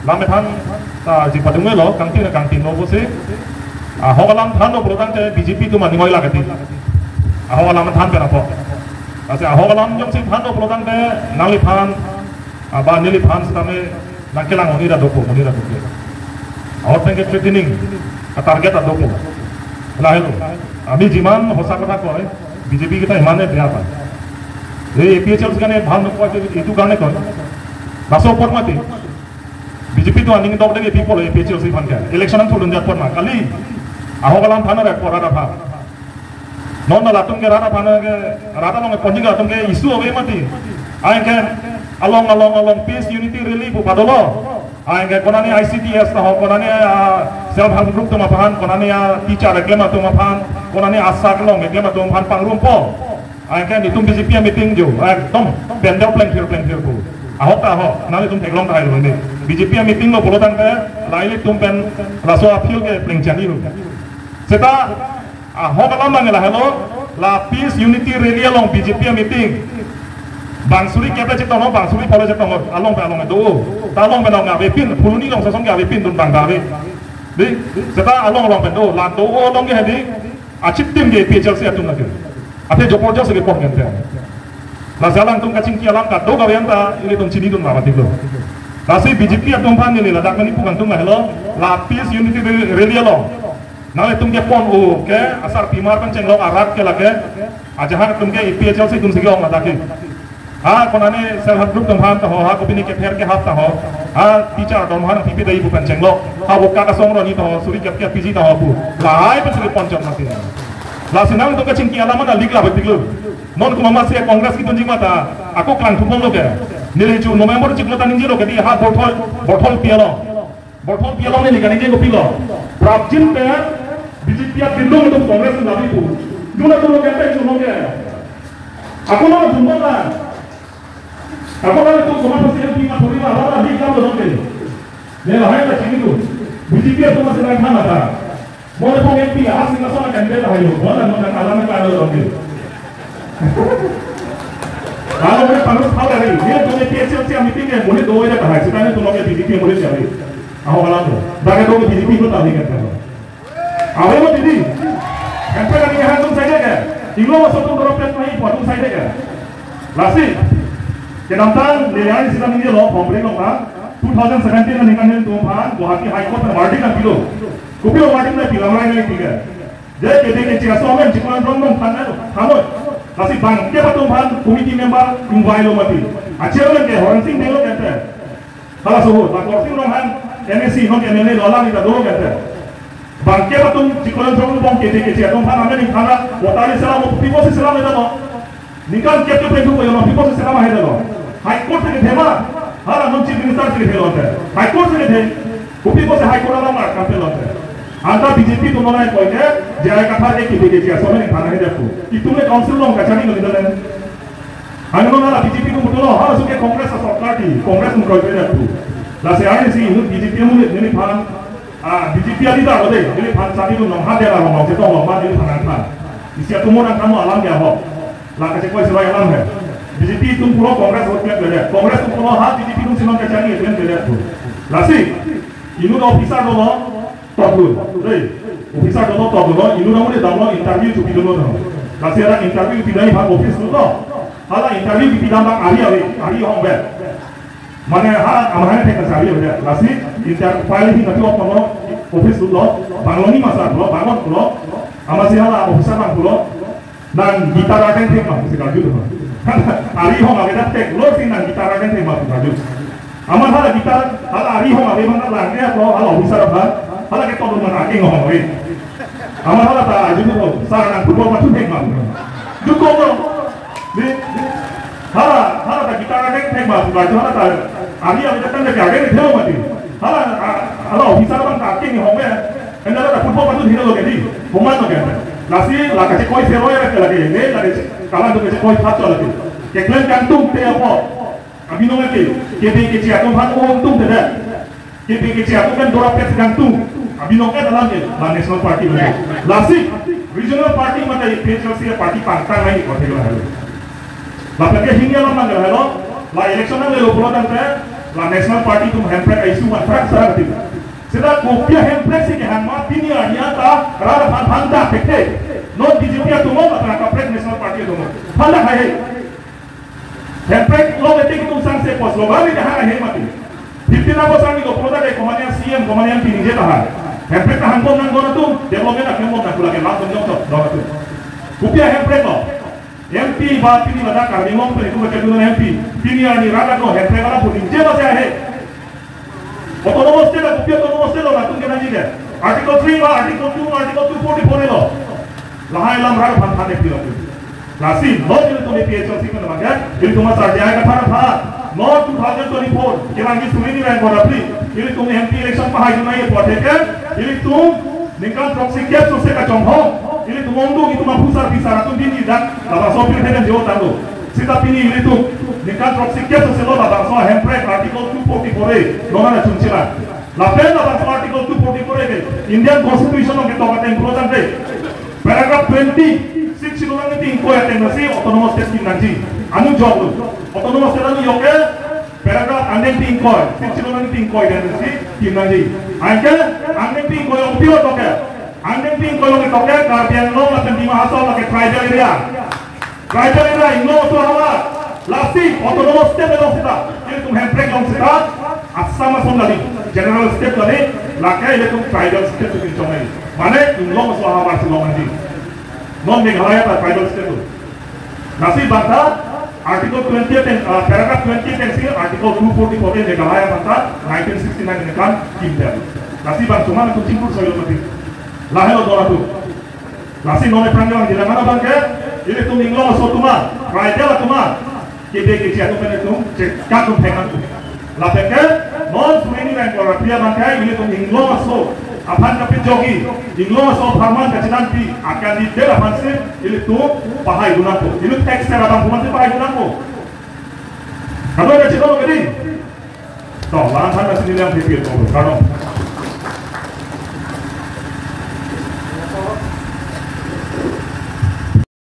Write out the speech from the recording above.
lame than ta ji padung lo kang tin lo bose hogalam than lo program te BJP tu mani ngoi lagati hogalam than pe na po ase hogalam jong sing than lo program te nali than ba nili than stame nakelang oni ra doko awat penge threatening target a doko la helo ami jiman hosa kotha koy BJP kita imane beya pa ei APHL gane bhal nokwa etu garne koy baso por mate BJP to aning dog dege people APHL si phan ka election an thulun jat por ma kali ahogalam thana ra por ra pha non na latung ke rara phana ke rara long ponjing latung ke issue ove mati ai ke along peace unity rally bu padolo ai ke konani ICTS ta ho konani self help group to ma phan konani teacher reklama to ma phan konani asa long reklama to ma phan pangrum po ai ke ni tum BJP meeting jo ekdom bendel plan phir bu ahota ho nale tum theklong thai lo ni BJP meeting lo bolodan ke laile tum pen raso appeal ke plan chani lo seta hogalam mangela hello la peace unity rally along BJP meeting bangsuri kebe cek tono bangsuri pole cek tono along do talong pe nong abe pin puluni long sosong abe pin dun bang dabe di seta along pe do la do long ge hedi achip tim ge PHL se atum lagi ate jopor jos ge pok gente la jalan tum kacing ki alam ka do ga yanta ini tum chini dun ba tiklo la si BJP atum pan ni la dak ni pukang tum hello la peace unity rally along nale tum ke pon o ke asar pimar pan chenglong arat ke lage ajahan tum ke PHL se tum sigi ong adake konane self help group tum han ta ho kopini ke pher ke hap ta ho teacher dom han pipi dai bu pan chenglo boka ka song ro ni to suri ke PG ta ho bu lai pa suri pon chom na tin la sinang tum ke chingki alama na lik la betiklo non ko mama se congress ki tunji mata ako klang thupong lo ke nile chu november chiklo tanin jiro ke di ha botol pialo ne ligani je ko pilo prapjin pe BJP ya pindu untuk kongres labi pu duna to lo ke pe chu lo ke ako na jumbo na ako na to koma to se pi ma thori ma hala di kam lo ke ne la hai la chini tu BJP to ma se na khana ta mo ne pong MP a singa sona candidate hayo bona no na ala na ka lo ke kalau mereka panus tahu dari dia punya PHL meeting yang boleh doa aja kahai sekarang itu loket BJP yang boleh cari aku kalau tu dah kita loket BJP itu tahu kan apa yang jadi kan pada ni hantum saja kan tinggal masuk tu droplet naik potong saja kan lasi kenapa lelaki sedang ini loh pembeli loh kan 2017 kan ikan itu kan Guwahati High Court Martin kan pilih kopi Martin kan pilih orang lain tiga jadi kita cakap soalnya jika orang kan kamu Kasi bang, dia betul kan komiti member invite lo mati. Aceh orang ke orang sing dulu kata. Kalau suhu, bang orang sing orang kan NSC non MLA dolar ni dah dulu kata. Bang dia betul jika orang orang bang kete orang kan ambil ni kana, watari selam, people selam itu lo. Nikan kita tu perlu yang people selam ada lo. High Court se kethema, hala non chief minister se kethelo ante. High Court se kethe, people se High Court ala mar kampel ante. Anta BJP tu mana yang kau ini, jaya kata dia kita kerja, soalnya ni tanah hidup tu. Itu ni council long kacani kalau kita ni. Anu mana BJP tu betul lah, harus ke kongres atau parti, kongres mungkin kerja tu. Lalu saya ni ini BJP mu ni pan, BJP ada tak ada, ni pan sahaja tu nama dia lah orang, kita orang mana dia pan pan. Isiat tu mana kamu alam dia ho, lah kerja kau sesuai alam he. BJP tu pulau kongres waktu kerja, kongres tu pulau BJP tu senang kacani itu kerja tu. Lalu ini tu officer tu Tolong, officer dulu tolong, ini orang ni dalam interview tu dulu tu. Kasi orang interview tidak ini office dulu. Hala interview tidak bang hari orang ber. Mana hala amahan teknis hari ber. Kasi interview file ini nanti orang tolong office dulu. Bangun ni masa dulu, bangun dulu. Amasi hala officer bang dulu. Dan gitar akan tema mesti kaju tu. Hari orang ada tek, lo sih dan gitar akan tema tu kaju. Aman hala gitar, hala hari orang ada mana lagi apa hala officer apa? Hala kita tu mana aking ngomong ni. Amal hala tak ajuh tu, sarang football macam ni macam. Jukong tu, ni hala tak kita akan tengok macam tu. Hala tak, hari yang kita tengok akan ni tengok macam. Hala officer pun tak aking ngomong ni. Anda tak football macam ni loh jadi, bukan tu kan? Nasi lah kasih koi seroy lagi, ni lagi kalau tu kasih koi satu lagi. Keklan kantung teh apa? Abi nong lagi, KPKC atau han untung tidak. KPKC atau kan dorapet gantung. Abinong ka dalam ni, national party ni. Lasik regional party macam PHLC party pangkang lagi kote lah. Lapaknya hingga lama nggak hello, lah election nang lelo pulau dan saya, La National Party tu handbrake isu matrak sarang tu. Sedang kopia handbrake sih ke hanmat ini nyata rada panda pekte. Non BJP tu mau matrak kapret National Party tu mau. Panda hai. Handbrake lo betul itu sang se pos lo balik dah hai mati. 15 apa sang itu produk dari komanian CM komanian ini je dah. Handbrake dah hanggom nang gona tu development nak hanggom nak pula ke langsung jauh dona tu. Kopia handbrake lo. MP बात नहीं बता कर दिमाग पे तुम बच्चे दोनों MP पिनिया नहीं राजा को है प्रेम वाला पुलिस जे बचा है ऑटोनोमस स्टेट का कुपिया ऑटोनोमस स्टेट होगा तुम क्या नहीं है आर्टिकल 3 बा आर्टिकल 2 आर्टिकल 244 लो लहाई लम राग भान भाने पिलो लासी नो जिले तुम्हें PHLC में नमक है जिले तुम्हारा साथ जाएगा था नो 2024 के बांगी सुनी नहीं रहे बोला प्लीज जिले तुम्हें MP इलेक्शन पहाड़ जुना ये पॉटे के जिले तुम निकाल प्रॉक्सी कैप सोचे का चंभो ini tu mondo itu mampusar bisa ratu bini dak laba sopir dengan jauh tando sita pini ini tu nikah proxy case selo laba so handbrake article 244 nona na chunchila la pen laba so article 244 ke Indian Constitution of kita kata inclusion re paragraph 26 sinulang itu inko ya tenasi autonomous state nanti anu job lu autonomous state anu yoke paragraph ande inko sinulang itu inko ya tenasi nanti angke ande inko yang pio toke Anda pun kalau kita lihat karbian lo macam di mahasiswa lagi tribal area ini lo tu hawa lasi autonomous state lo kita ini tu handbrake lo kita asam asam lagi general state lagi lagi ini tu tribal state tu kita cakap mana ini lo masuk hawa sih lo nanti non Meghalaya tak tribal state tu lasi bangsa article 20 paragraph 20 tensi article 244 Meghalaya bangsa 1969 ini kan kimber lasi bangsa mana tu cimpur soal mati lahir dora tu, nasi nona pranjang jadi mana bangke, ini tu minglo masuk tu mah, raja lah tu mah, kita kecil tu pernah tu, cekak tu pengen tu, lapek ke, non semua ini yang korang pria bangke, ini tu minglo masuk, apa tapi jogi, minglo masuk farman kecil nanti, akan di dalam hasil, ini tu pahai guna tu, ini teks terabang tu masih pahai guna tu, kalau kecil tu begini, toh lahan masih ni yang pikir tu, kalau